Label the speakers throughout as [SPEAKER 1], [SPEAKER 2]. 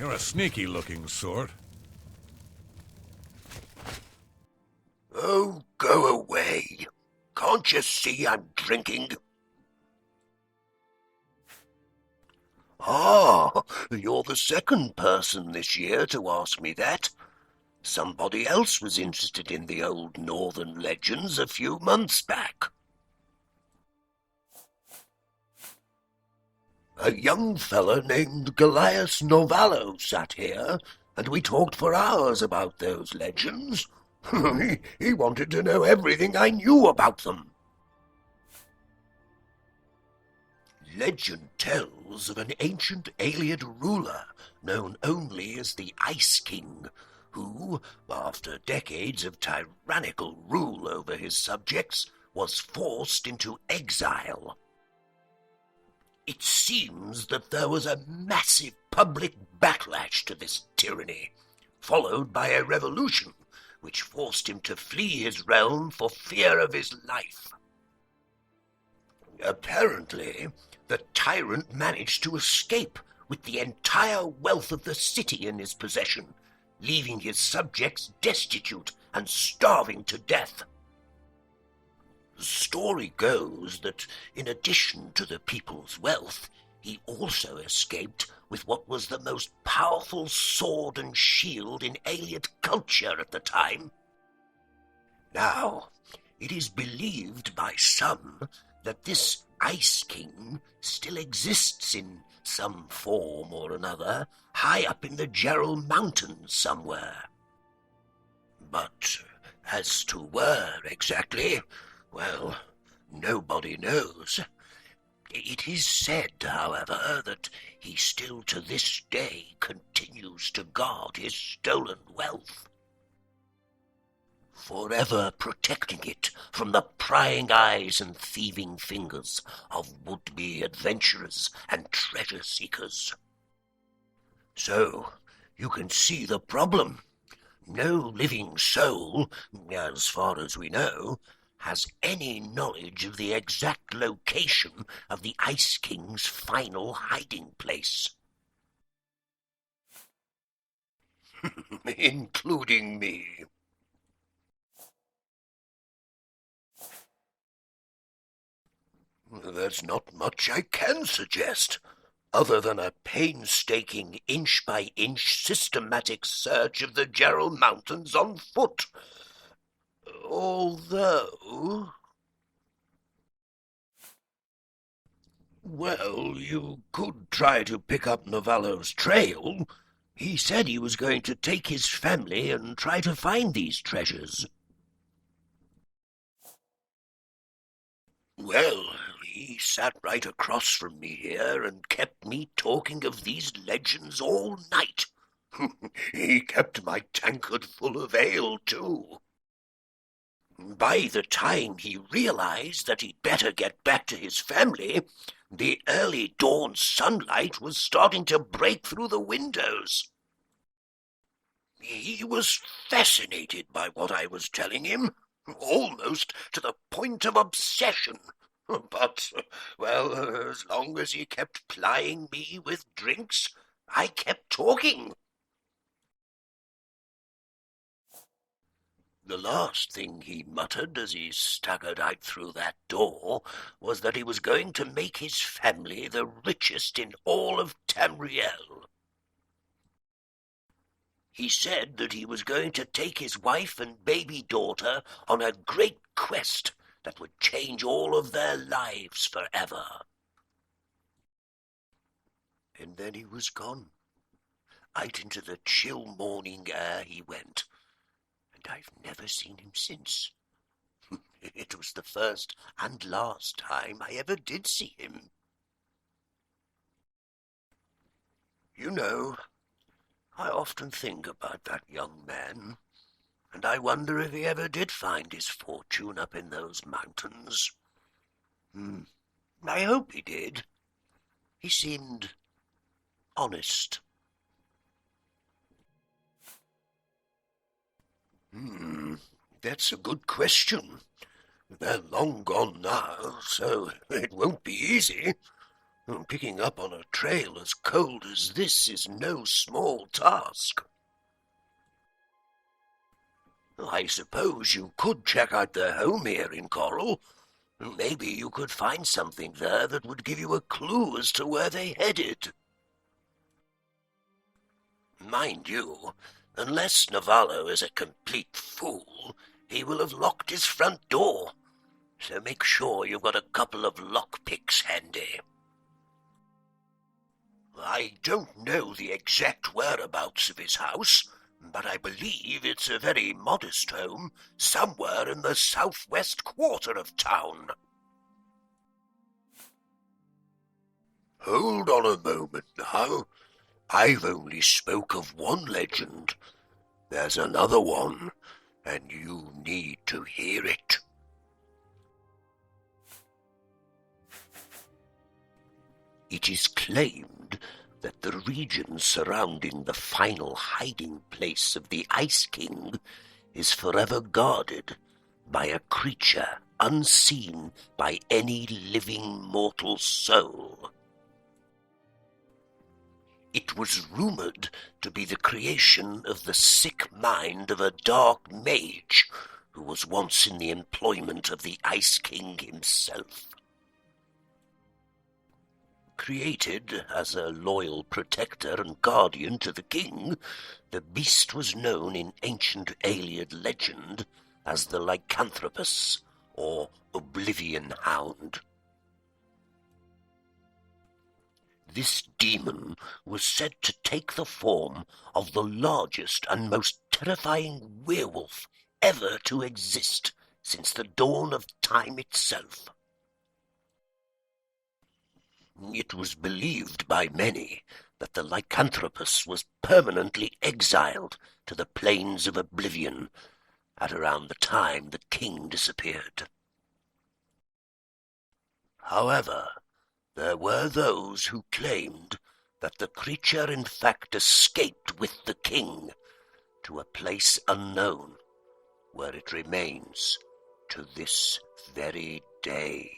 [SPEAKER 1] You're a sneaky-looking sort.
[SPEAKER 2] Oh, go away. Can't you see I'm drinking? Ah, you're the second person this year to ask me that. Somebody else was interested in the old northern legends a few months back. A young fella named Goliath Novalo sat here, and we talked for hours about those legends. he wanted to know everything I knew about them. Legend tells of an ancient Ayleid ruler known only as the Ice King, who, after decades of tyrannical rule over his subjects, was forced into exile. It seems that there was a massive public backlash to this tyranny, followed by a revolution which forced him to flee his realm for fear of his life. Apparently, the tyrant managed to escape with the entire wealth of the city in his possession, leaving his subjects destitute and starving to death. The story goes that, in addition to the people's wealth, he also escaped with what was the most powerful sword and shield in Ayleid culture at the time. Now, it is believed by some that this Ice King still exists in some form or another, high up in the Gerald Mountains somewhere. But as to where exactly, well, nobody knows. It is said, however, that he still to this day continues to guard his stolen wealth, forever protecting it from the prying eyes and thieving fingers of would-be adventurers and treasure-seekers. So, you can see the problem. No living soul, as far as we know, has any knowledge of the exact location of the Ice King's final hiding place. Including me. There's not much I can suggest, other than a painstaking inch-by-inch systematic search of the Gerald Mountains on foot. Although... well, you could try to pick up Novalo's trail. He said he was going to take his family and try to find these treasures. Well, he sat right across from me here and kept me talking of these legends all night. He kept my tankard full of ale, too. By the time he realized that he'd better get back to his family, the early dawn sunlight was starting to break through the windows. He was fascinated by what I was telling him, almost to the point of obsession. But, well, as long as he kept plying me with drinks, I kept talking. The last thing he muttered as he staggered out through that door was that he was going to make his family the richest in all of Tamriel. He said that he was going to take his wife and baby daughter on a great quest that would change all of their lives forever. And then he was gone. Out into the chill morning air he went. I've never seen him since. It was the first and last time I ever did see him. You know, I often think about that young man, and I wonder if he ever did find his fortune up in those mountains. I hope he did. He seemed honest. That's a good question. They're long gone now, so it won't be easy. Picking up on a trail as cold as this is no small task. I suppose you could check out their home here in Coral. Maybe you could find something there that would give you a clue as to where they headed. Mind you, unless Novalo is a complete fool, he will have locked his front door. So make sure you've got a couple of lockpicks handy. I don't know the exact whereabouts of his house, but I believe it's a very modest home, somewhere in the southwest quarter of town. Hold on a moment now. I've only spoke of one legend. There's another one, and you need to hear it. It is claimed that the region surrounding the final hiding place of the Ice King is forever guarded by a creature unseen by any living mortal soul. It was rumored to be the creation of the sick mind of a dark mage who was once in the employment of the Ice King himself. Created as a loyal protector and guardian to the king, the beast was known in ancient Ayleid legend as the Lycanthropus, or Oblivion Hound. This demon was said to take the form of the largest and most terrifying werewolf ever to exist since the dawn of time itself. It was believed by many that the Lycanthropus was permanently exiled to the plains of Oblivion at around the time the king disappeared. However, there were those who claimed that the creature in fact escaped with the king to a place unknown, where it remains to this very day.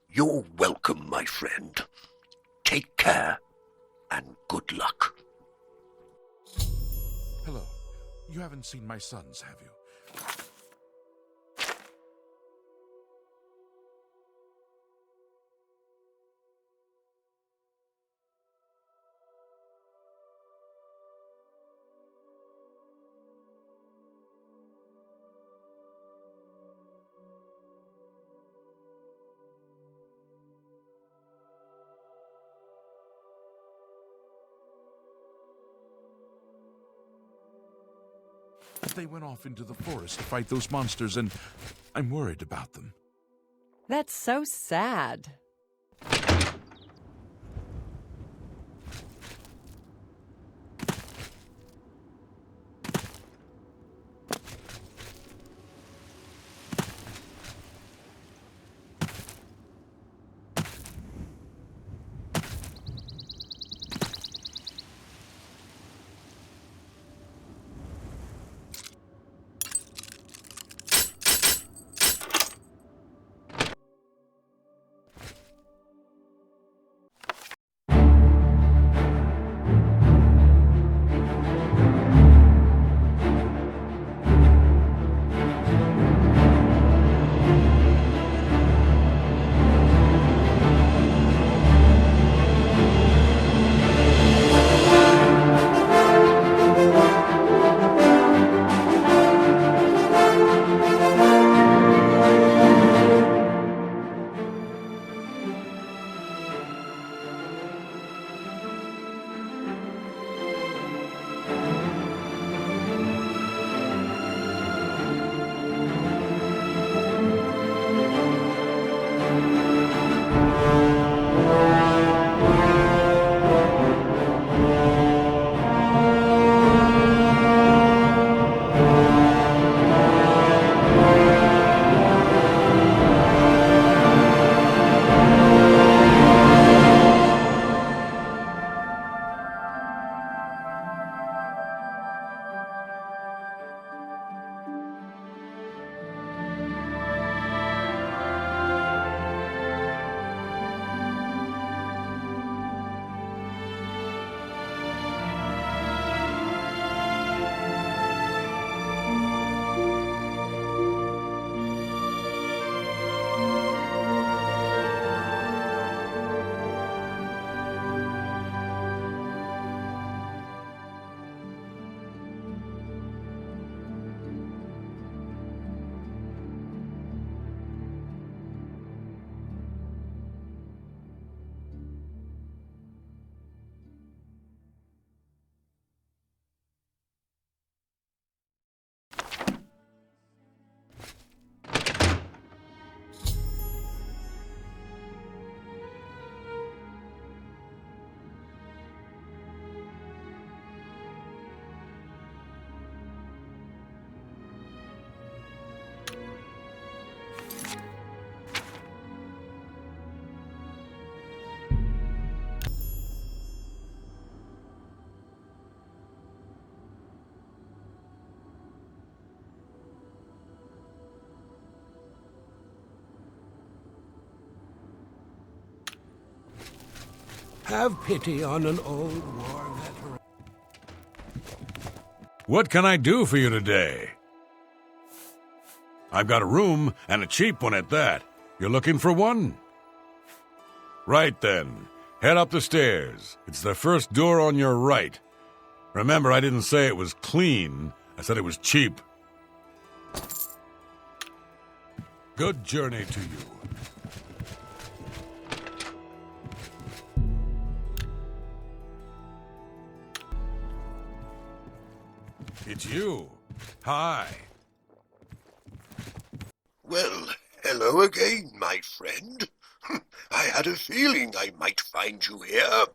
[SPEAKER 2] You're welcome, my friend. Take care, and good luck.
[SPEAKER 1] Hello. You haven't seen my sons, have you? They went off into the forest to fight those monsters, and I'm worried about them.
[SPEAKER 3] That's so sad.
[SPEAKER 4] Have pity on an old war veteran.
[SPEAKER 5] What can I do for you today? I've got a room, and a cheap one at that. You're looking for one? Right then. Head up the stairs. It's the first door on your right. Remember, I didn't say it was clean. I said it was cheap. Good journey to you. It's you. Hi.
[SPEAKER 2] Well, hello again, my friend. I had a feeling I might find you here.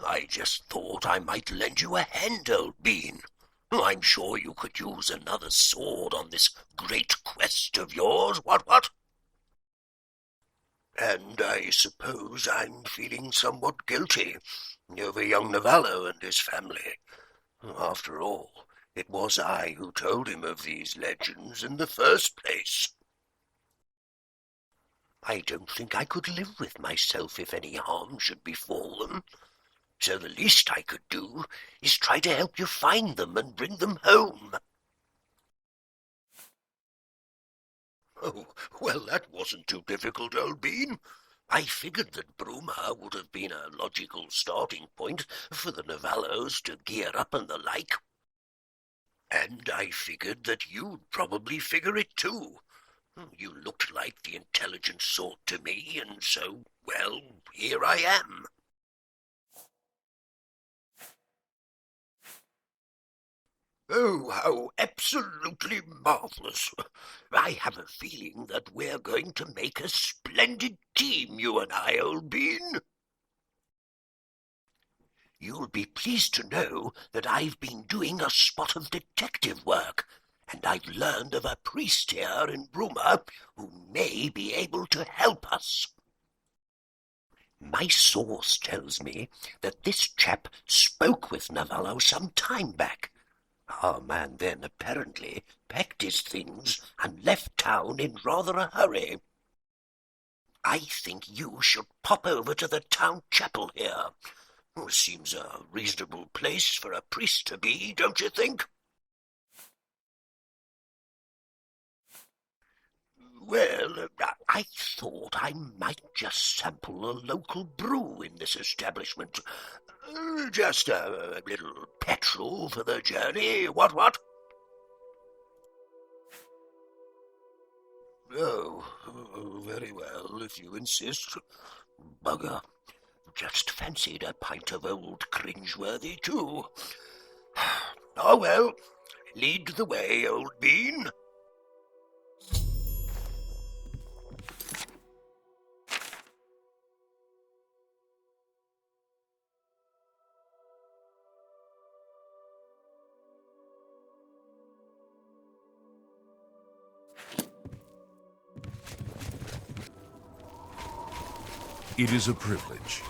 [SPEAKER 2] I just thought I might lend you a hand, old bean. I'm sure you could use another sword on this great quest of yours, what? And I suppose I'm feeling somewhat guilty over young Novalo and his family. After all, it was I who told him of these legends in the first place. I don't think I could live with myself if any harm should befall them. So the least I could do is try to help you find them and bring them home. Oh, well, that wasn't too difficult, old bean. I figured that Bruma would have been a logical starting point for the Novalos to gear up and the like. And I figured that you'd probably figure it too. You looked like the intelligent sort to me, and so, well, here I am. Oh, how absolutely marvelous. I have a feeling that we're going to make a splendid team, you and I, old bean. You'll be pleased to know that I've been doing a spot of detective work, and I've learned of a priest here in Bruma who may be able to help us. My source tells me that this chap spoke with Novalo some time back. Our man then apparently packed his things and left town in rather a hurry. I think you should pop over to the town chapel here. Seems a reasonable place for a priest to be, don't you think? Well, I thought I might just sample a local brew in this establishment. Just a little petrol for the journey, what? Oh, very well, if you insist. Bugger. Just fancied a pint of old cringeworthy, too. Oh, well, lead the way, old bean.
[SPEAKER 1] It is a privilege.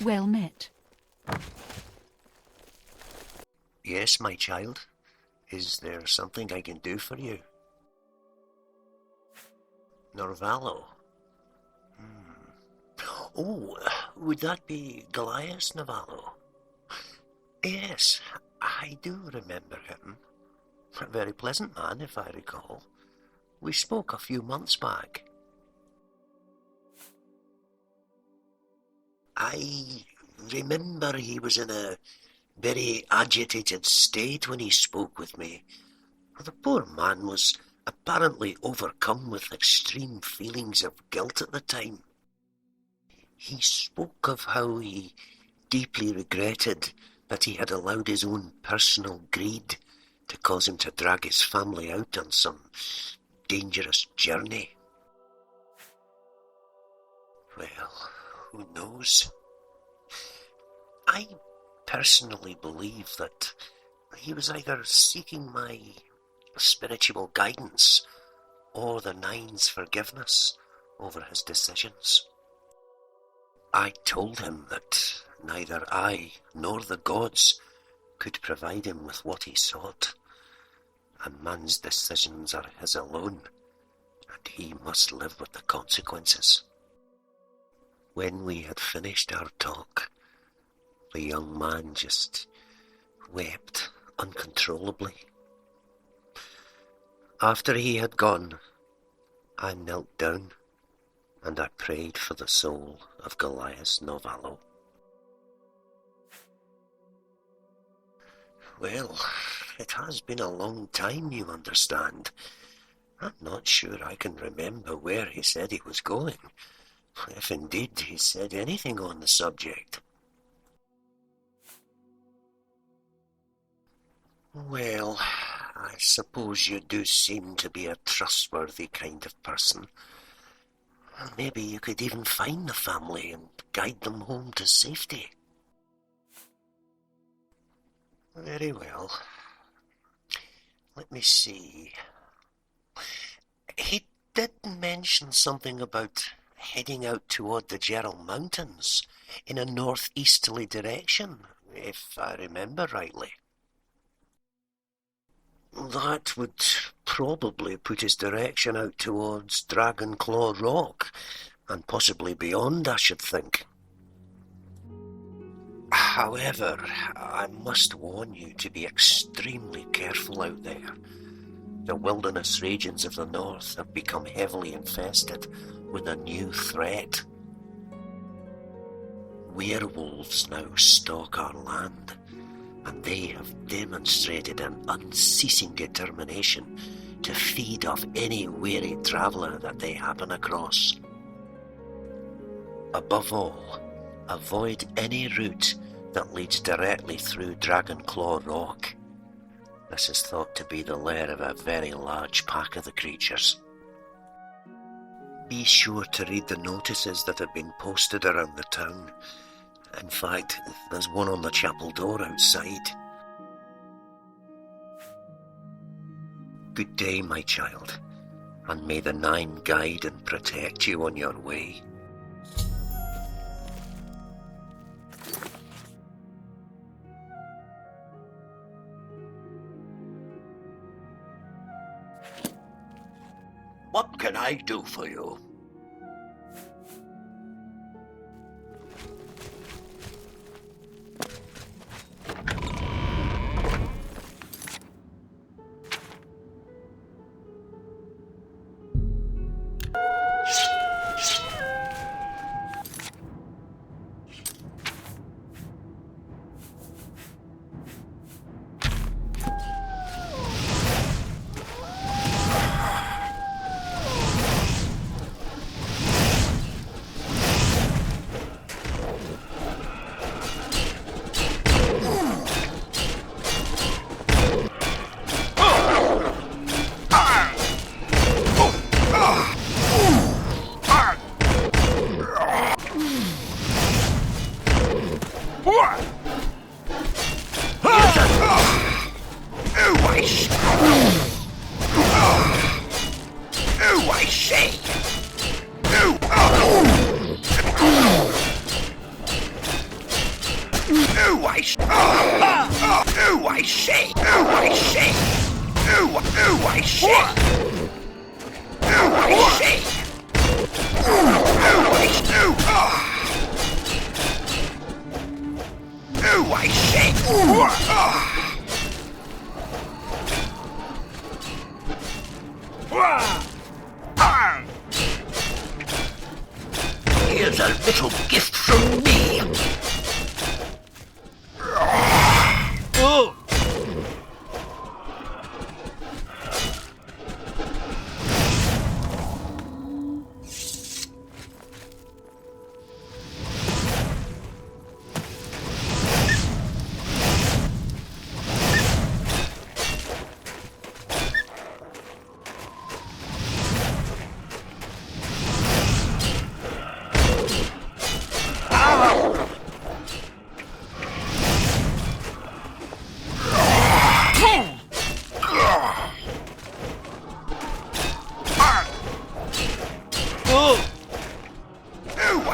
[SPEAKER 6] Well met.
[SPEAKER 2] Yes, my child. Is there something I can do for you? Novalo. Oh, would that be Goliath Novalo? Yes, I do remember him. A very pleasant man, if I recall. We spoke a few months back. I remember he was in a very agitated state when he spoke with me. The poor man was apparently overcome with extreme feelings of guilt at the time. He spoke of how he deeply regretted that he had allowed his own personal greed to cause him to drag his family out on some dangerous journey. Well, who knows? I personally believe that he was either seeking my spiritual guidance or the Nine's forgiveness over his decisions. I told him that neither I nor the gods could provide him with what he sought. A man's decisions are his alone, and he must live with the consequences. When we had finished our talk, the young man just wept uncontrollably. After he had gone, I knelt down and I prayed for the soul of Goliath Novalo. Well, it has been a long time, you understand. I'm not sure I can remember where he said he was going, if indeed he said anything on the subject. Well, I suppose you do seem to be a trustworthy kind of person. Maybe you could even find the family and guide them home to safety. Very well. Let me see. He did mention something about heading out toward the Gerald Mountains in a northeasterly direction, if I remember rightly. That would probably put his direction out towards Dragonclaw Rock, and possibly beyond, I should think. However, I must warn you to be extremely careful out there. The wilderness regions of the north have become heavily infested with a new threat. Werewolves now stalk our land, and they have demonstrated an unceasing determination to feed off any weary traveller that they happen across. Above all, avoid any route that leads directly through Dragonclaw Rock. This is thought to be the lair of a very large pack of the creatures. Be sure to read the notices that have been posted around the town. In fact, there's one on the chapel door outside. Good day, my child, and may the Nine guide and protect you on your way. What can I do for you? Here's a little gift from me. Oh.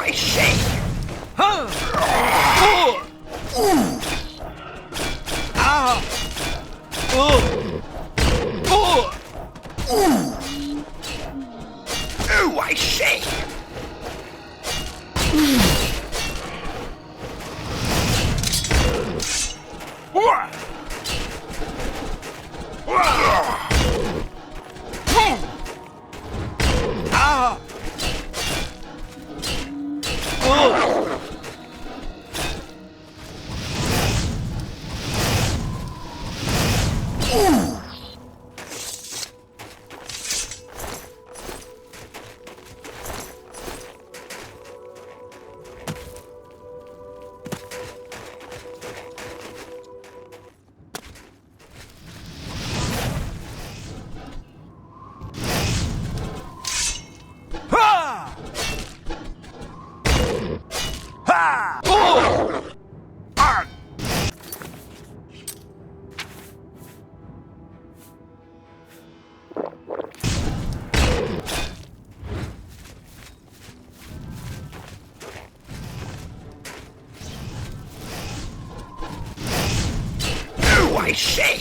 [SPEAKER 2] I say! Oh, I say! Oh, I say!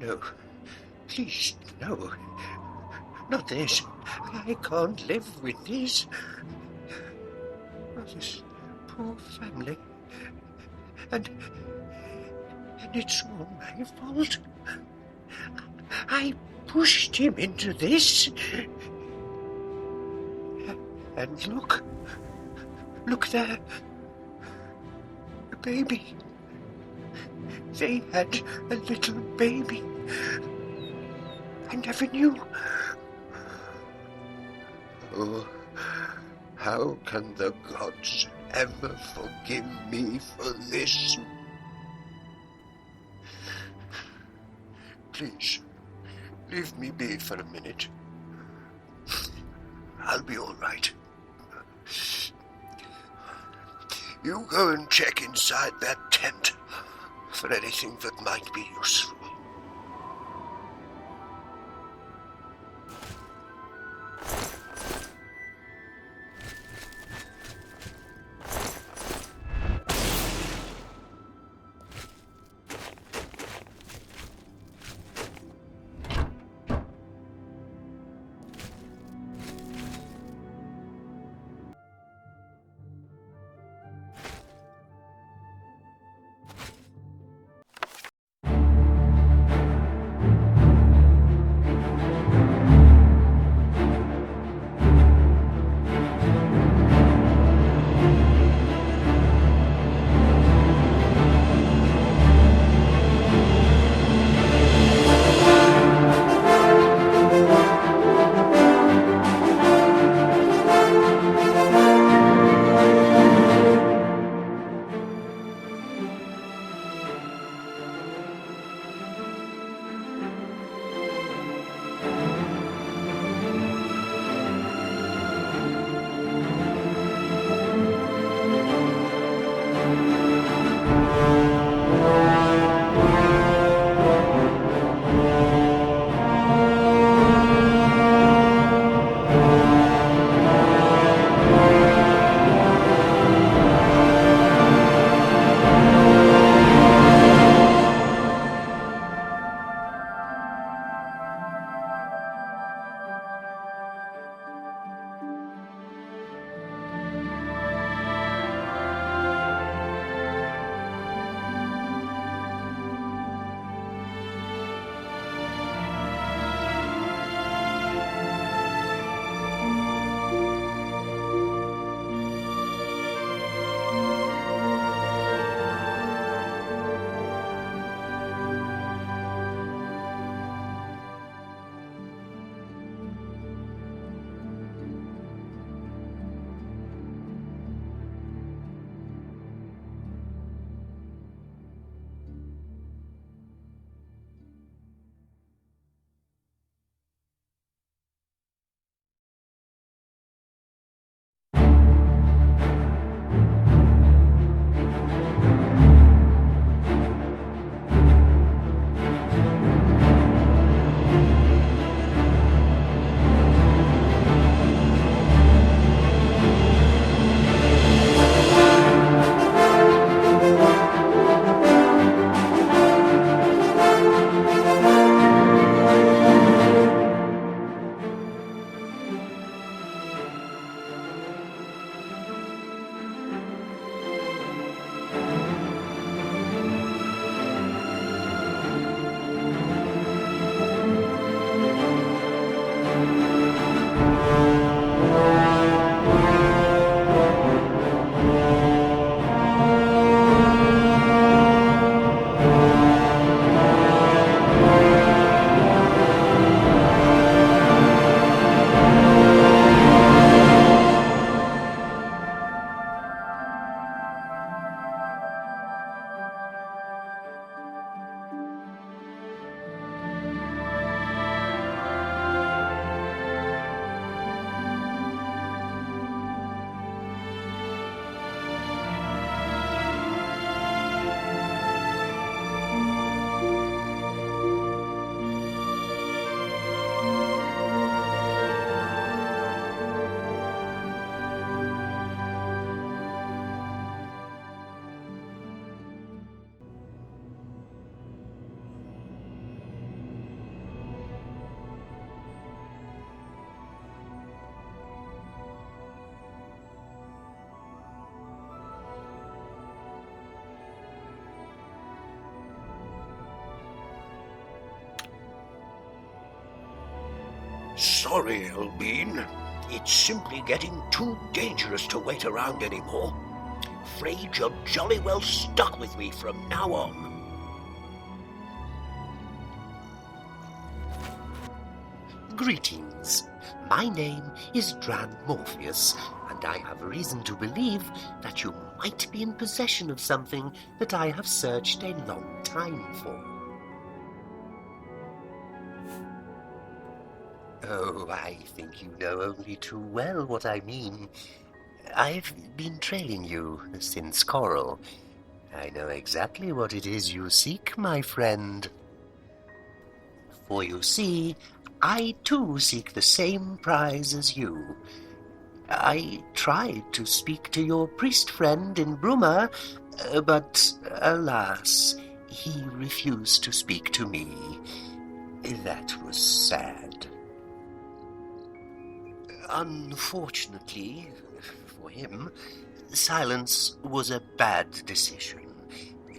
[SPEAKER 2] No. Please, no. Not this. I can't live with this. Oh, this poor family. And it's all my fault. I pushed him into this. And look. Look there. A baby. They had a little baby. I never knew. Oh, how can the gods ever forgive me for this? Please, leave me be for a minute. I'll be all right. You go and check inside that tent. for anything that might be useful. Sorry, Elbean. It's simply getting too dangerous to wait around anymore. Afraid you're jolly well stuck with me from now on. Greetings. My name is Dran Morpheus, and I have reason to believe that you might be in possession of something that I have searched a long time for. Oh, I think you know only too well what I mean. I've been trailing you since Coral. I know exactly what it is you seek, my friend. For you see, I too seek the same prize as you. I tried to speak to your priest friend in Bruma, but alas, he refused to speak to me. That was sad. Unfortunately, for him, silence was a bad decision.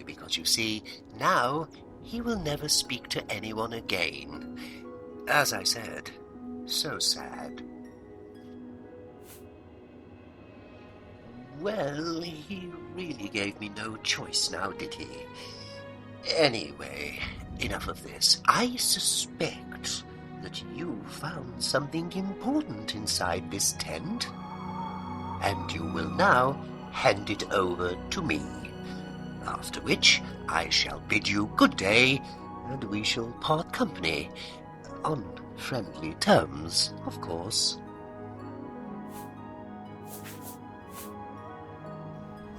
[SPEAKER 2] Because you see, now he will never speak to anyone again. As I said, so sad. Well, he really gave me no choice now, did he? Anyway, enough of this. I suspect that you found something important inside this tent, and you will now hand it over to me. After which, I shall bid you good day, and we shall part company. On friendly terms, of course.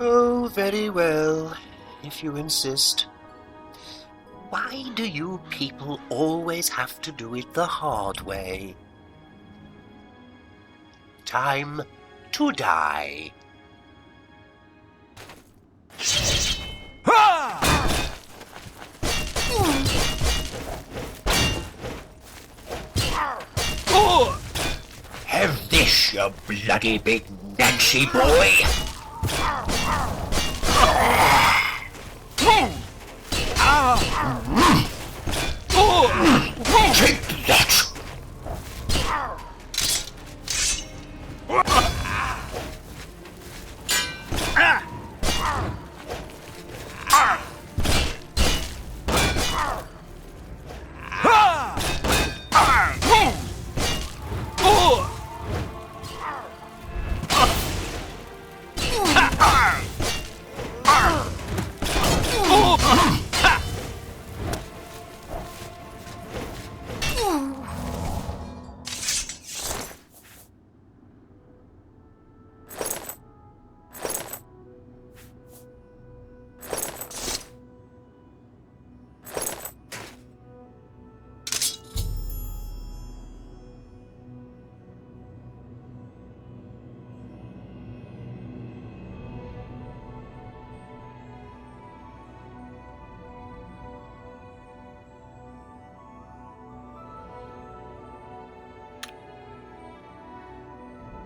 [SPEAKER 2] Oh, very well, if you insist. Why do you people always have to do it the hard way? Time to die. Have this, you bloody big Nancy boy! Take that!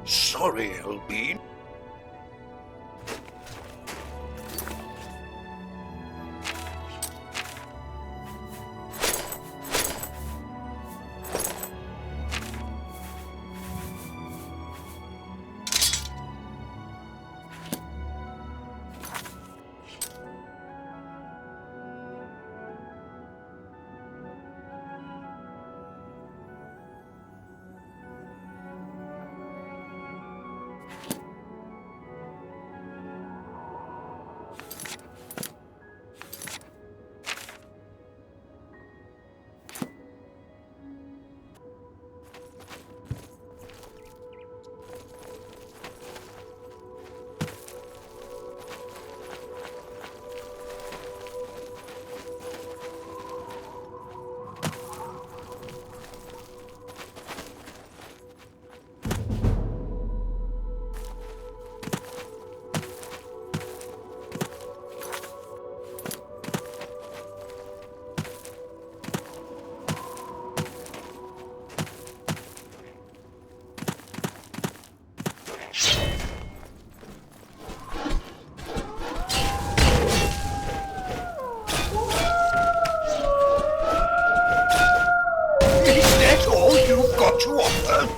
[SPEAKER 2] Sorry, Elbean. To offer.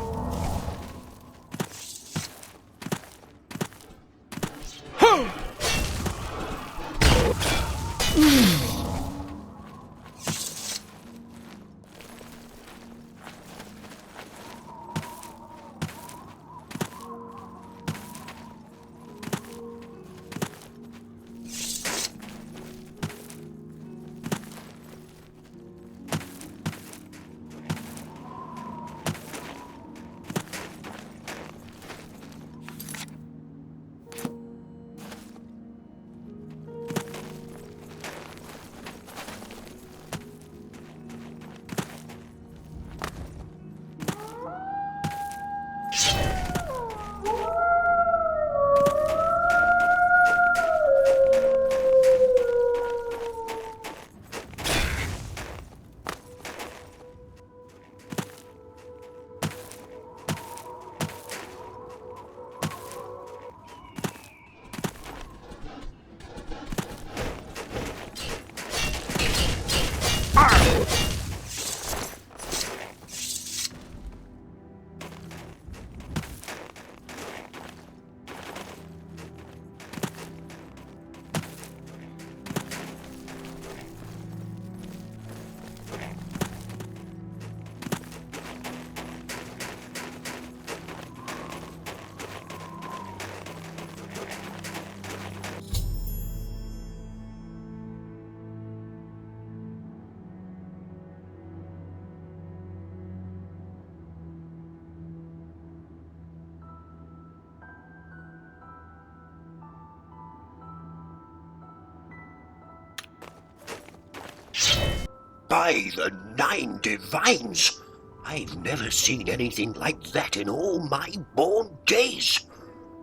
[SPEAKER 2] By the 9 divines! I've never seen anything like that in all my born days.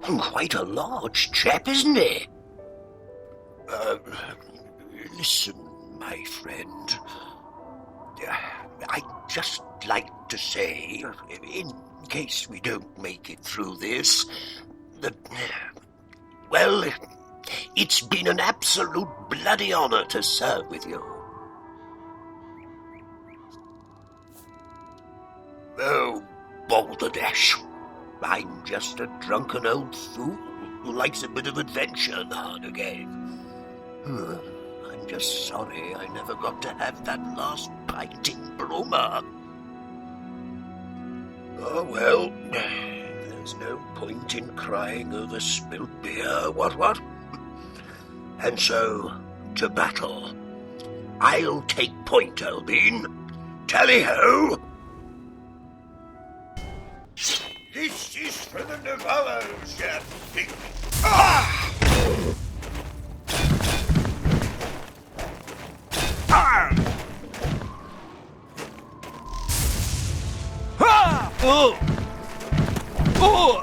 [SPEAKER 2] Quite a large chap, isn't he? Listen, my friend. I'd just like to say, in case we don't make it through this, that, well, it's been an absolute bloody honor to serve with you. Oh, balderdash. I'm just a drunken old fool who likes a bit of adventure now and again. I'm just sorry I never got to have that last pint in Broma. Oh, well, there's no point in crying over spilt beer, what? And so, to battle. I'll take point, Albine. Tally-ho! This is for the Novalos, you big... Ah! Ah! Ah! Oh! Oh!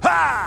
[SPEAKER 7] Ha!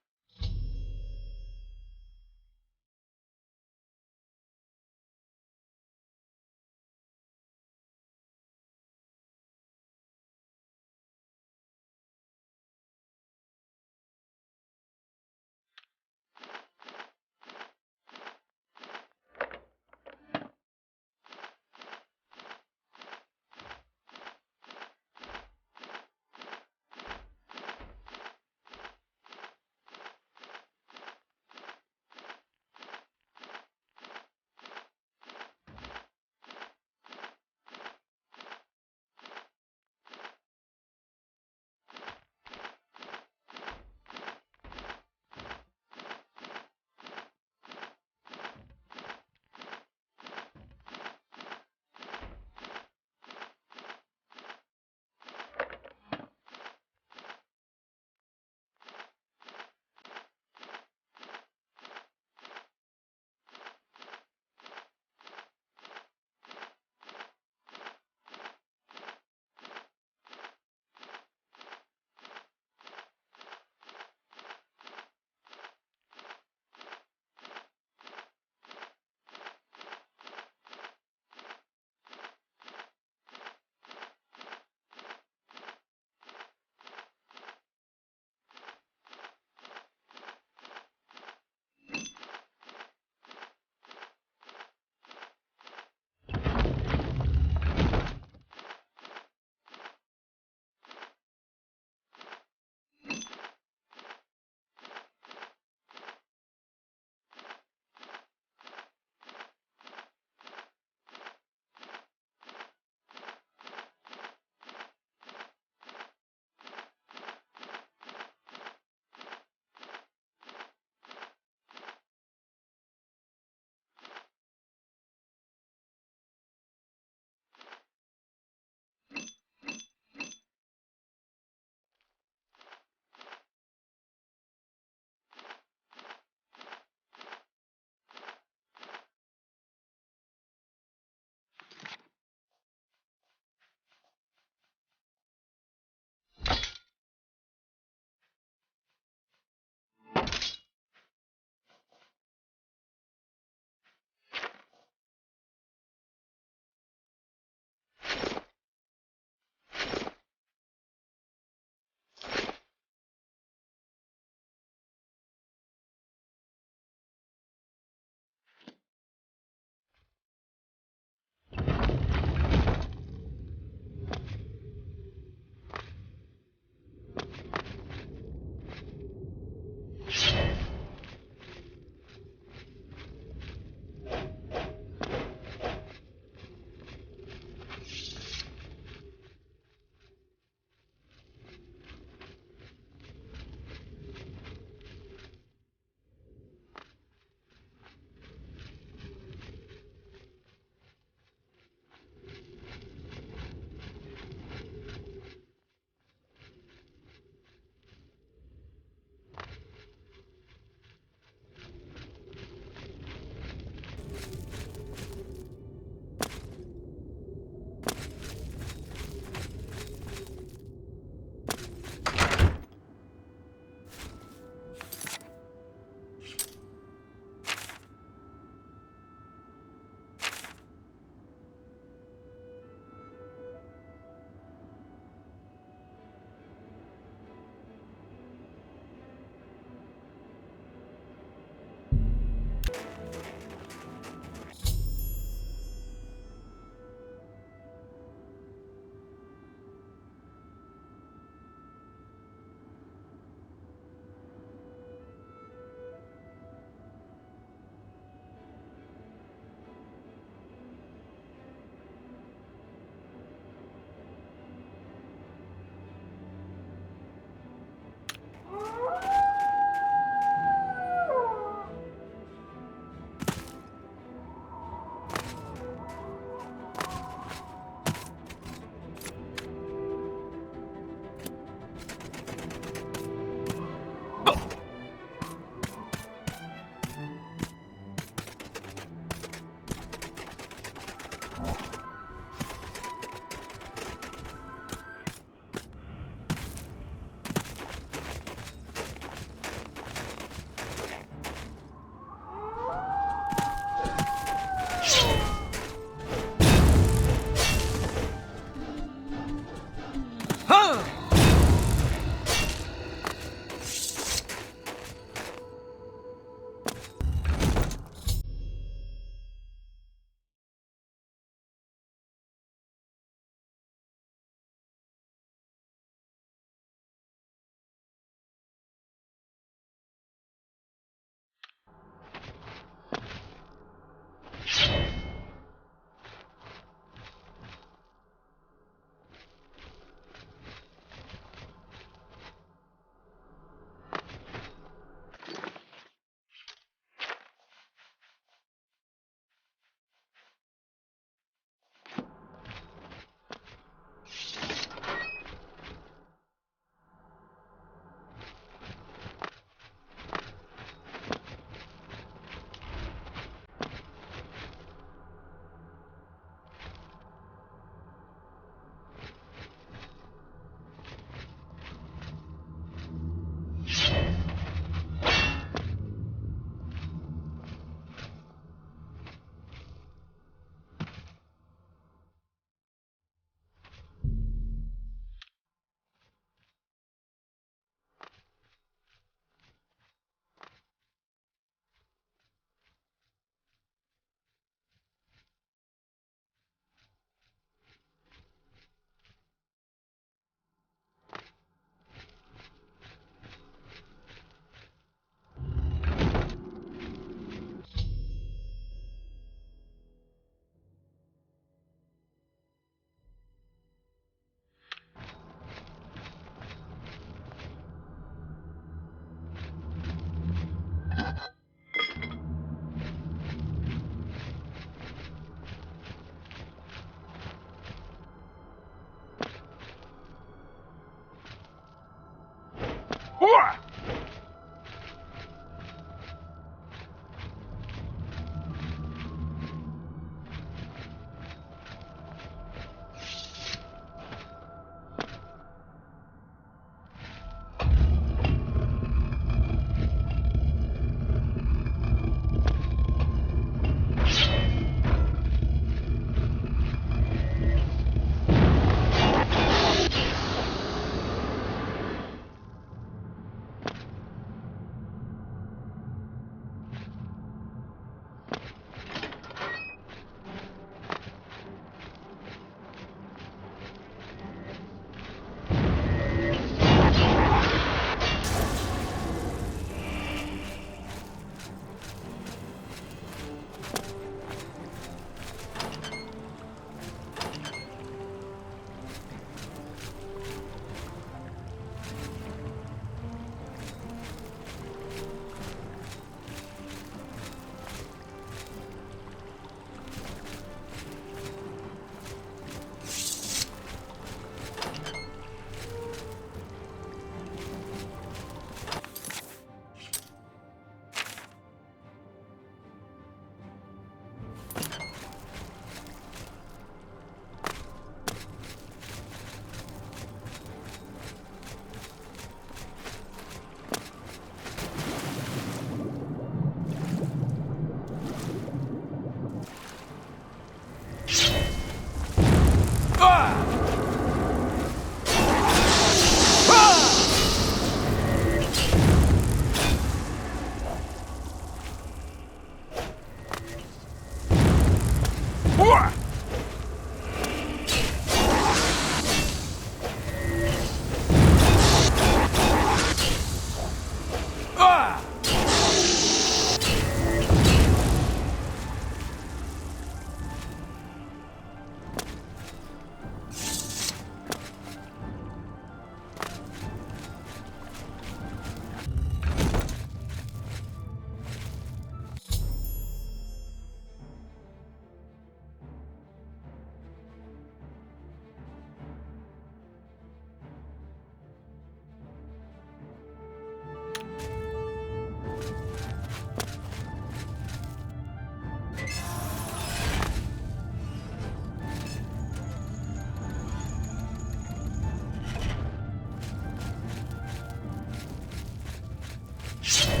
[SPEAKER 2] Shh!